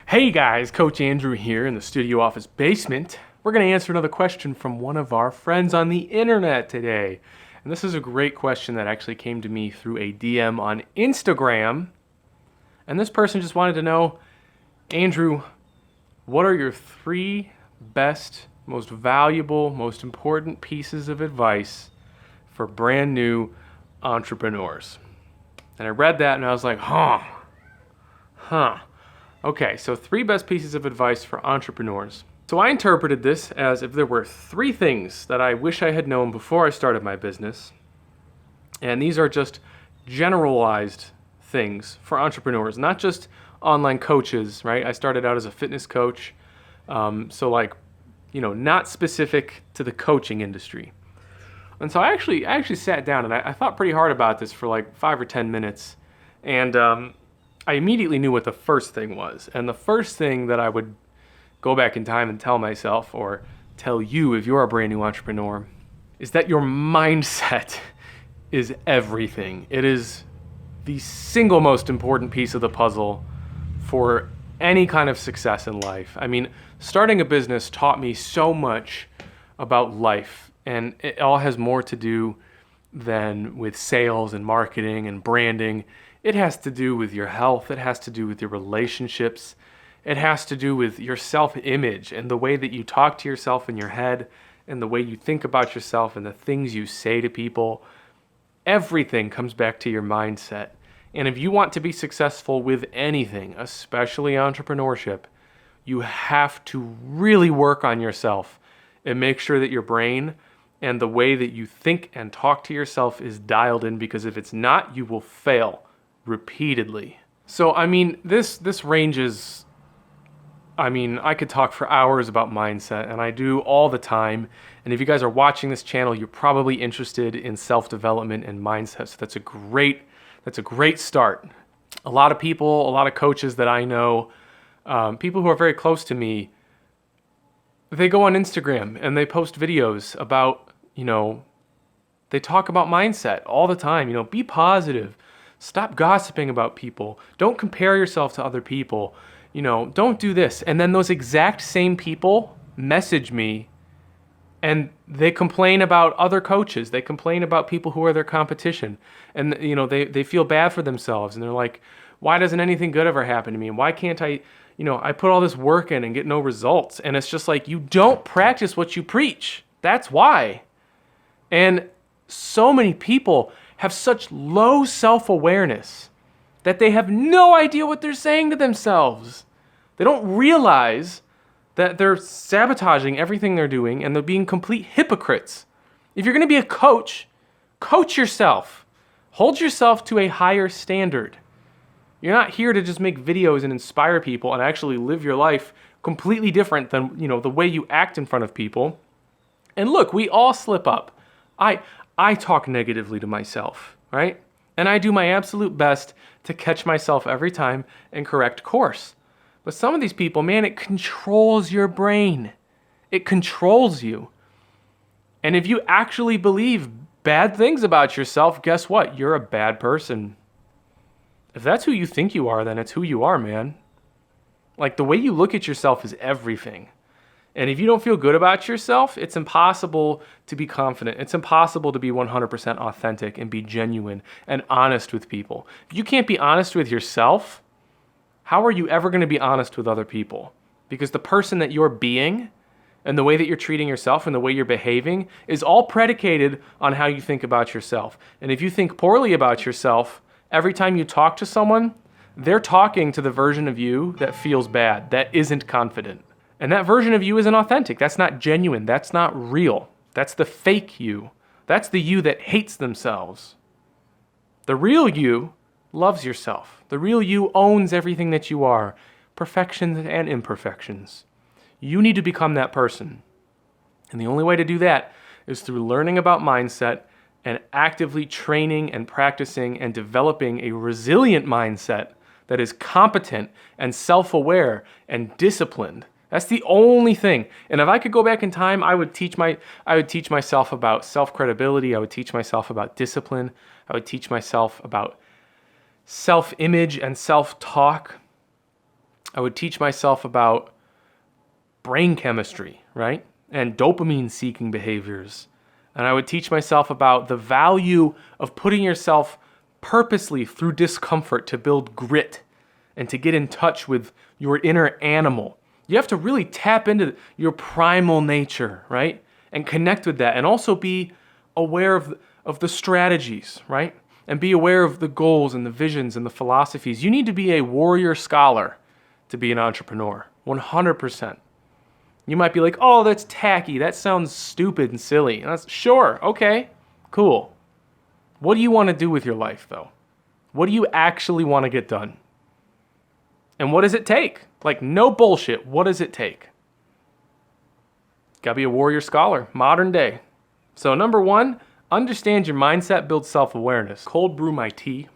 Hey guys, Coach Andrew here in the studio office basement. We're going to answer another question from one of our friends on the internet today. And this is a great question that actually came to me through a DM on Instagram. And this person just wanted to know, Andrew, what are your 3 best, most valuable, most important pieces of advice for brand new entrepreneurs? And I read that and I was like, huh. Okay, so 3 best pieces of advice for entrepreneurs. So I interpreted this as if there were 3 things that I wish I had known before I started my business. And these are just generalized things for entrepreneurs, not just online coaches, right? I started out as a fitness coach. Not specific to the coaching industry. And so I actually sat down and I thought pretty hard about this for like 5 or 10 minutes. And I immediately knew what the first thing was. And the first thing that I would go back in time and tell myself, or tell you if you're a brand new entrepreneur, is that your mindset is everything. It is the single most important piece of the puzzle for any kind of success in life. I mean, starting a business taught me so much about life, and it all has more to do than with sales and marketing and branding. It has to do with your health. It has to do with your relationships. It has to do with your self-image and the way that you talk to yourself in your head and the way you think about yourself and the things you say to people. Everything comes back to your mindset. And if you want to be successful with anything, especially entrepreneurship, you have to really work on yourself and make sure that your brain and the way that you think and talk to yourself is dialed in, because if it's not, you will fail repeatedly. So, this ranges, I could talk for hours about mindset, and I do all the time. And if you guys are watching this channel, you're probably interested in self-development and mindset. So that's a great start. A lot of people, a lot of coaches that I know, people who are very close to me, they go on Instagram and they post videos about, they talk about mindset all the time. Be positive. Stop gossiping about people. Don't compare yourself to other people. Don't do this. And then those exact same people message me and they complain about other coaches. They complain about people who are their competition. And, they feel bad for themselves. And they're like, why doesn't anything good ever happen to me? And why can't I put all this work in and get no results? And it's just like, you don't practice what you preach. That's why. And so many people have such low self-awareness that they have no idea what they're saying to themselves. They don't realize that they're sabotaging everything they're doing and they're being complete hypocrites. If you're going to be a coach, coach yourself. Hold yourself to a higher standard. You're not here to just make videos and inspire people and actually live your life completely different than, the way you act in front of people. And look, we all slip up. I talk negatively to myself, right? And I do my absolute best to catch myself every time and correct course. But some of these people, man, it controls your brain. It controls you. And if you actually believe bad things about yourself, guess what? You're a bad person. If that's who you think you are, then it's who you are, man. Like, the way you look at yourself is everything. And if you don't feel good about yourself, it's impossible to be confident. It's impossible to be 100% authentic and be genuine and honest with people. If you can't be honest with yourself, how are you ever going to be honest with other people? Because the person that you're being and the way that you're treating yourself and the way you're behaving is all predicated on how you think about yourself. And if you think poorly about yourself, every time you talk to someone, they're talking to the version of you that feels bad, that isn't confident. And that version of you isn't authentic. That's not genuine. That's not real. That's the fake you. That's the you that hates themselves. The real you loves yourself. The real you owns everything that you are, perfections and imperfections. You need to become that person. And the only way to do that is through learning about mindset and actively training and practicing and developing a resilient mindset that is competent and self-aware and disciplined. That's the only thing. And if I could go back in time, I would teach myself about self-credibility. I would teach myself about discipline. I would teach myself about self-image and self-talk. I would teach myself about brain chemistry, right? And dopamine seeking behaviors. And I would teach myself about the value of putting yourself purposely through discomfort to build grit and to get in touch with your inner animal. You have to really tap into your primal nature, right? And connect with that, and also be aware of the strategies, right? And be aware of the goals and the visions and the philosophies. You need to be a warrior scholar to be an entrepreneur, 100%. You might be like, oh, that's tacky. That sounds stupid and silly. And that's, sure, okay, cool. What do you want to do with your life, though? What do you actually want to get done? And what does it take? Like, no bullshit. What does it take? Gotta be a warrior scholar, modern day. So number 1, understand your mindset builds self-awareness. Cold brew my tea,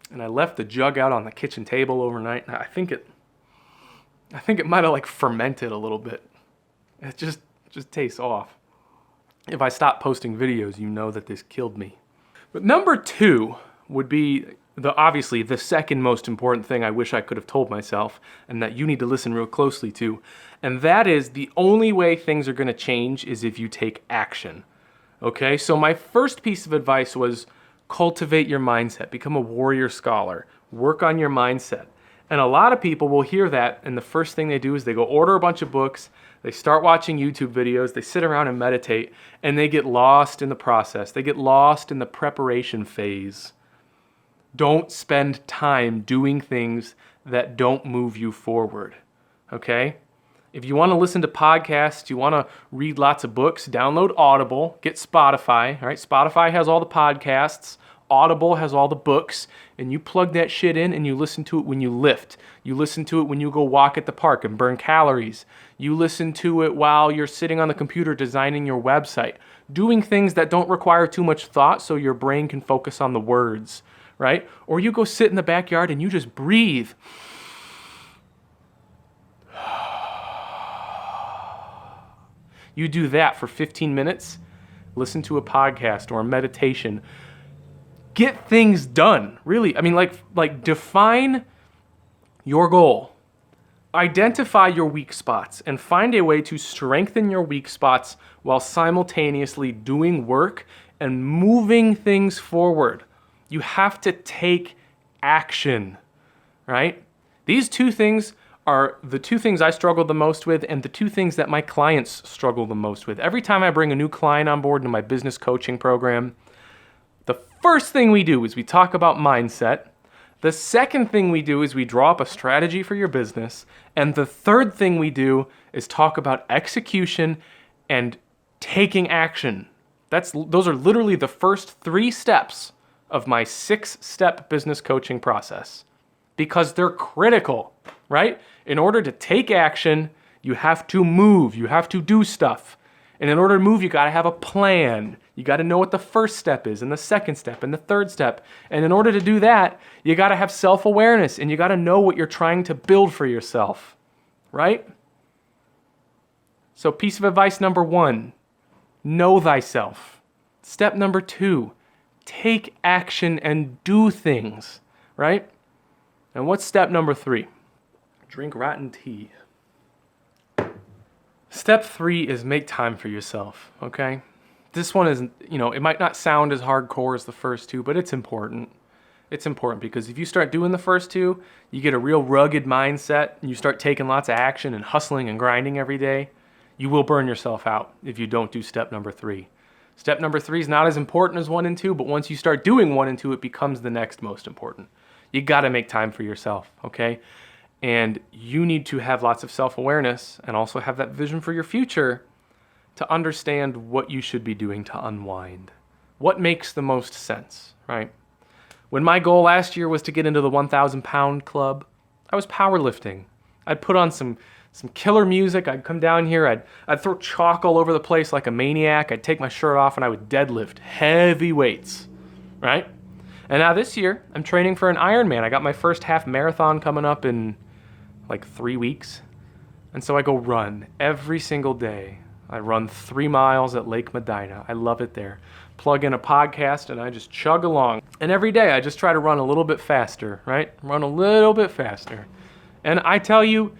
and I left the jug out on the kitchen table overnight. I think it might have like fermented a little bit. It just tastes off. If I stop posting videos, you know that this killed me. But number 2 would be obviously the second most important thing I wish I could have told myself, and that you need to listen real closely to. And that is, the only way things are going to change is if you take action. Okay, so my first piece of advice was cultivate your mindset, become a warrior scholar, work on your mindset. And a lot of people will hear that, and the first thing they do is they go order a bunch of books, they start watching YouTube videos, they sit around and meditate, and they get lost in the process. They get lost in the preparation phase. Don't spend time doing things that don't move you forward, okay? If you want to listen to podcasts, you want to read lots of books, download Audible, get Spotify, all right? Spotify has all the podcasts, Audible has all the books, and you plug that shit in and you listen to it when you lift. You listen to it when you go walk at the park and burn calories. You listen to it while you're sitting on the computer designing your website, doing things that don't require too much thought so your brain can focus on the words, right? Or you go sit in the backyard and you just breathe. You do that for 15 minutes, listen to a podcast or a meditation. Get things done, really. I mean, like define your goal. Identify your weak spots and find a way to strengthen your weak spots while simultaneously doing work and moving things forward. You have to take action, right? These 2 things are the 2 things I struggle the most with, and the 2 things that my clients struggle the most with. Every time I bring a new client on board into my business coaching program, the first thing we do is we talk about mindset. The second thing we do is we draw up a strategy for your business. And the third thing we do is talk about execution and taking action. Those are literally the first 3 steps of my 6-step business coaching process, because they're critical, right? In order to take action, you have to move, you have to do stuff. And in order to move, you got to have a plan. You got to know what the first step is, and the second step, and the third step. And in order to do that, you got to have self-awareness, and you got to know what you're trying to build for yourself, right? So piece of advice number 1, know thyself. Step number 2, take action and do things, right? And what's step number 3? Drink rotten tea. Step 3 is make time for yourself, okay? This one is, it might not sound as hardcore as the first 2, but it's important. It's important because if you start doing the first 2, you get a real rugged mindset, and you start taking lots of action and hustling and grinding every day. You will burn yourself out if you don't do step number 3. Step number 3 is not as important as 1 and 2, but once you start doing 1 and 2, it becomes the next most important. You got to make time for yourself, okay? And you need to have lots of self-awareness and also have that vision for your future to understand what you should be doing to unwind. What makes the most sense, right? When my goal last year was to get into the 1,000 pound club, I was powerlifting. I'd put on some killer music. I'd come down here. I'd throw chalk all over the place like a maniac. I'd take my shirt off and I would deadlift heavy weights, right? And now this year, I'm training for an Ironman. I got my first half marathon coming up in like 3 weeks. And so I go run every single day. I run 3 miles at Lake Medina. I love it there. Plug in a podcast and I just chug along. And every day I just try to run a little bit faster, right? Run a little bit faster. And I tell you,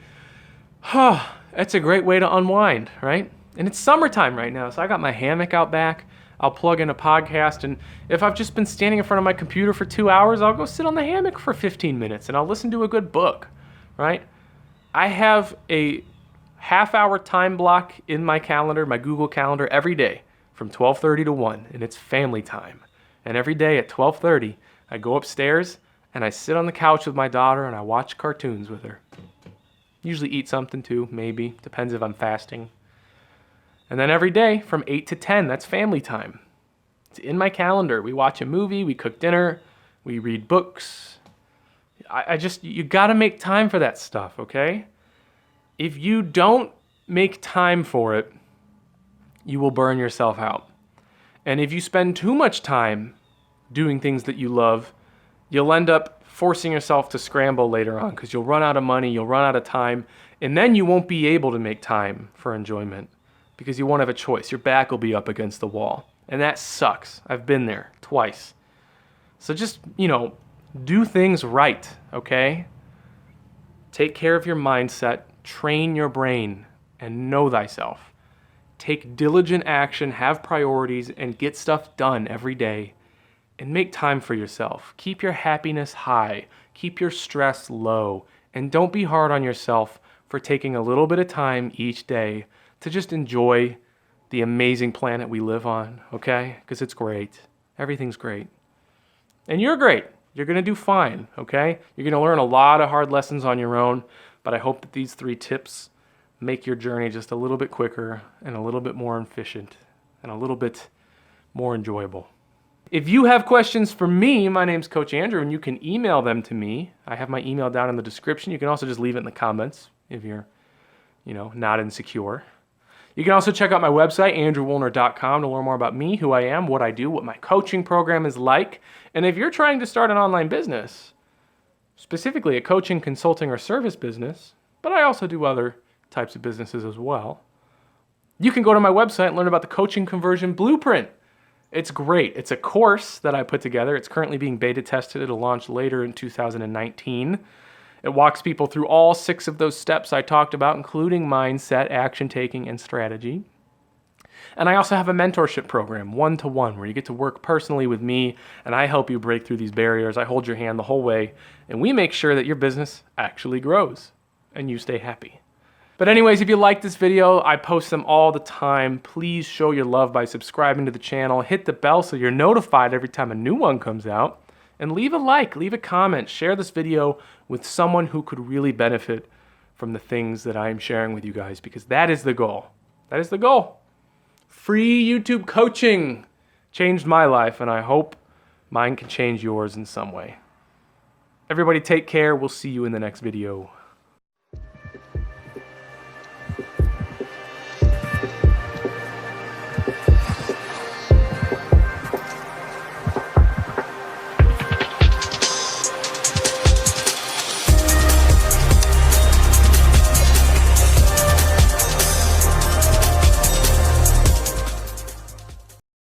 it's a great way to unwind, right? And it's summertime right now, so I got my hammock out back. I'll plug in a podcast, and if I've just been standing in front of my computer for 2 hours, I'll go sit on the hammock for 15 minutes and I'll listen to a good book, right? I have a half-hour time block in my calendar, my Google Calendar, every day from 12:30 to 1, and it's family time. And every day at 12:30, I go upstairs and I sit on the couch with my daughter and I watch cartoons with her. Usually eat something too, maybe. Depends if I'm fasting. And then every day from 8 to 10, that's family time. It's in my calendar. We watch a movie, we cook dinner, we read books. You gotta make time for that stuff, okay? If you don't make time for it, you will burn yourself out. And if you spend too much time doing things that you love, you'll end up forcing yourself to scramble later on because you'll run out of money, you'll run out of time, and then you won't be able to make time for enjoyment because you won't have a choice. Your back will be up against the wall. And that sucks. I've been there twice. So just, do things right, okay? Take care of your mindset, train your brain, and know thyself. Take diligent action, have priorities, and get stuff done every day. And make time for yourself. Keep your happiness high. Keep your stress low. And don't be hard on yourself for taking a little bit of time each day to just enjoy the amazing planet we live on, okay? Because it's great. Everything's great. And you're great. You're going to do fine, okay? You're going to learn a lot of hard lessons on your own, but I hope that these 3 tips make your journey just a little bit quicker and a little bit more efficient and a little bit more enjoyable. If you have questions for me, my name's Coach Andrew, and you can email them to me. I have my email down in the description. You can also just leave it in the comments if you're, not insecure. You can also check out my website, andrewwuellner.com, to learn more about me, who I am, what I do, what my coaching program is like. And if you're trying to start an online business, specifically a coaching, consulting, or service business, but I also do other types of businesses as well, you can go to my website and learn about the Coaching Conversion Blueprint. It's great. It's a course that I put together. It's currently being beta tested. It'll launch later in 2019. It walks people through all 6 of those steps I talked about, including mindset, action taking, and strategy. And I also have a mentorship program, 1-to-1, where you get to work personally with me, and I help you break through these barriers. I hold your hand the whole way, and we make sure that your business actually grows, and you stay happy. But anyways, if you like this video, I post them all the time. Please show your love by subscribing to the channel. Hit the bell so you're notified every time a new one comes out. And leave a like, leave a comment, share this video with someone who could really benefit from the things that I'm sharing with you guys, because that is the goal. That is the goal. Free YouTube coaching changed my life, and I hope mine can change yours in some way. Everybody take care. We'll see you in the next video.